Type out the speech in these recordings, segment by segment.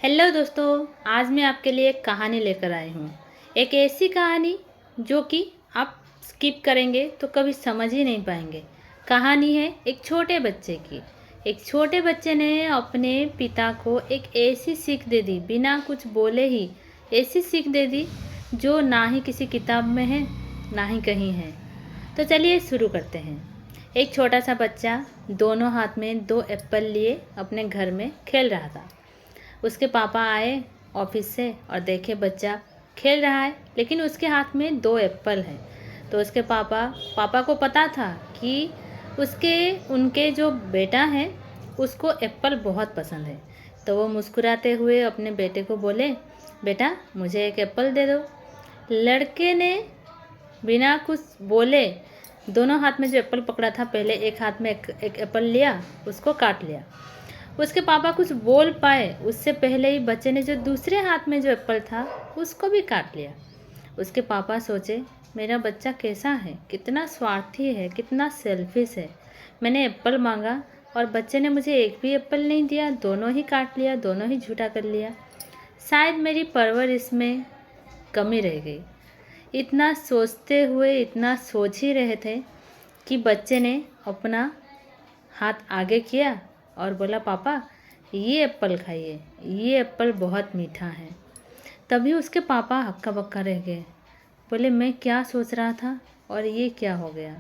Hello दोस्तों, आज मैं आपके लिए एक कहानी लेकर आई हूँ। एक ऐसी कहानी जो कि आप स्किप करेंगे तो कभी समझ ही नहीं पाएंगे। कहानी है एक छोटे बच्चे की। एक छोटे बच्चे ने अपने पिता को एक ऐसी सीख दे दी, बिना कुछ बोले ही ऐसी सीख दे दी जो ना ही किसी किताब में है ना ही कहीं है। तो चलिए शुरू करते हैं। एक छोटा सा बच्चा दोनों हाथ में 2 एप्पल लिए अपने घर में खेल रहा था। उसके पापा आए ऑफिस से और देखे बच्चा खेल रहा है, लेकिन उसके हाथ में 2 एप्पल हैं। तो उसके पापा को पता था कि उनके जो बेटा है उसको एप्पल बहुत पसंद है। तो वो मुस्कुराते हुए अपने बेटे को बोले, बेटा मुझे एक एप्पल दे दो। लड़के ने बिना कुछ बोले दोनों हाथ में जो एप्पल पकड़ा था, पहले एक हाथ में एक एप्पल लिया, उसको काट लिया। उसके पापा कुछ बोल पाए उससे पहले ही बच्चे ने जो दूसरे हाथ में जो एप्पल था उसको भी काट लिया। उसके पापा सोचे, मेरा बच्चा कैसा है, कितना स्वार्थी है, कितना सेल्फिश है। मैंने एप्पल मांगा और बच्चे ने मुझे एक भी एप्पल नहीं दिया, दोनों ही काट लिया, दोनों ही झूठा कर लिया। शायद मेरी परवरिश में कमी रह गई। इतना सोचते हुए इतना सोच ही रहे थे कि बच्चे ने अपना हाथ आगे किया और बोला, पापा ये एप्पल खाइए, ये एप्पल बहुत मीठा है। तभी उसके पापा हक्का बक्का रह गए। बोले, मैं क्या सोच रहा था और ये क्या हो गया।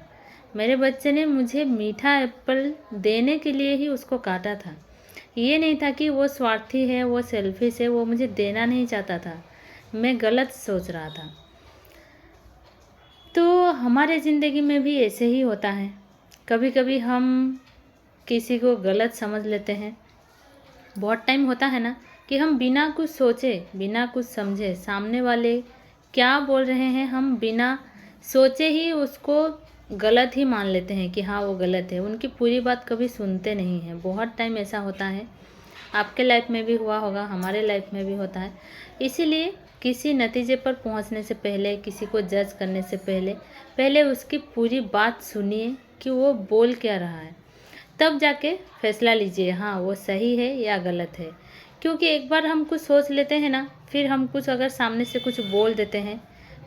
मेरे बच्चे ने मुझे मीठा एप्पल देने के लिए ही उसको काटा था। ये नहीं था कि वो स्वार्थी है, वो सेल्फिश है, वो मुझे देना नहीं चाहता था। मैं गलत सोच रहा था। तो हमारे ज़िंदगी में भी ऐसे ही होता है। कभी कभी हम किसी को गलत समझ लेते हैं। बहुत टाइम होता है ना कि हम बिना कुछ सोचे, बिना कुछ समझे सामने वाले क्या बोल रहे हैं, हम बिना सोचे ही उसको गलत ही मान लेते हैं कि हाँ वो गलत है। उनकी पूरी बात कभी सुनते नहीं हैं। बहुत टाइम ऐसा होता है, आपके लाइफ में भी हुआ होगा, हमारे लाइफ में भी होता है। इसीलिए किसी नतीजे पर पहुंचने से पहले, किसी को जज करने से पहले पहले उसकी पूरी बात सुनिए कि वो बोल क्या रहा है, तब जाके फैसला लीजिए हाँ वो सही है या गलत है। क्योंकि एक बार हम कुछ सोच लेते हैं ना, फिर हम कुछ अगर सामने से कुछ बोल देते हैं,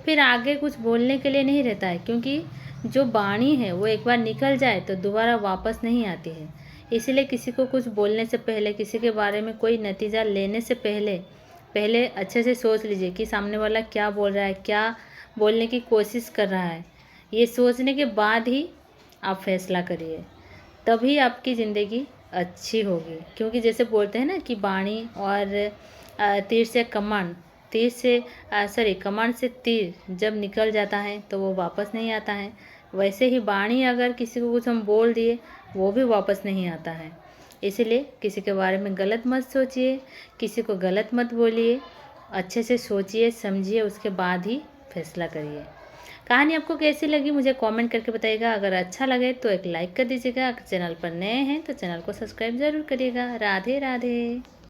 फिर आगे कुछ बोलने के लिए नहीं रहता है। क्योंकि जो वाणी है वो एक बार निकल जाए तो दोबारा वापस नहीं आती है। इसीलिए किसी को कुछ बोलने से पहले, किसी के बारे में कोई नतीजा लेने से पहले पहले अच्छे से सोच लीजिए कि सामने वाला क्या बोल रहा है, क्या बोलने की कोशिश कर रहा है। ये सोचने के बाद ही आप फैसला करिए, तभी आपकी ज़िंदगी अच्छी होगी। क्योंकि जैसे बोलते हैं ना कि वाणी और तीर से कमान, कमान से तीर जब निकल जाता है तो वो वापस नहीं आता है। वैसे ही वाणी अगर किसी को कुछ हम बोल दिए वो भी वापस नहीं आता है। इसलिए किसी के बारे में गलत मत सोचिए, किसी को गलत मत बोलिए। अच्छे से सोचिए समझिए, उसके बाद ही फैसला करिए। कहानी आपको कैसी लगी मुझे कमेंट करके बताइएगा। अगर अच्छा लगे तो एक लाइक कर दीजिएगा। अगर चैनल पर नए हैं तो चैनल को सब्सक्राइब ज़रूर करिएगा। राधे राधे।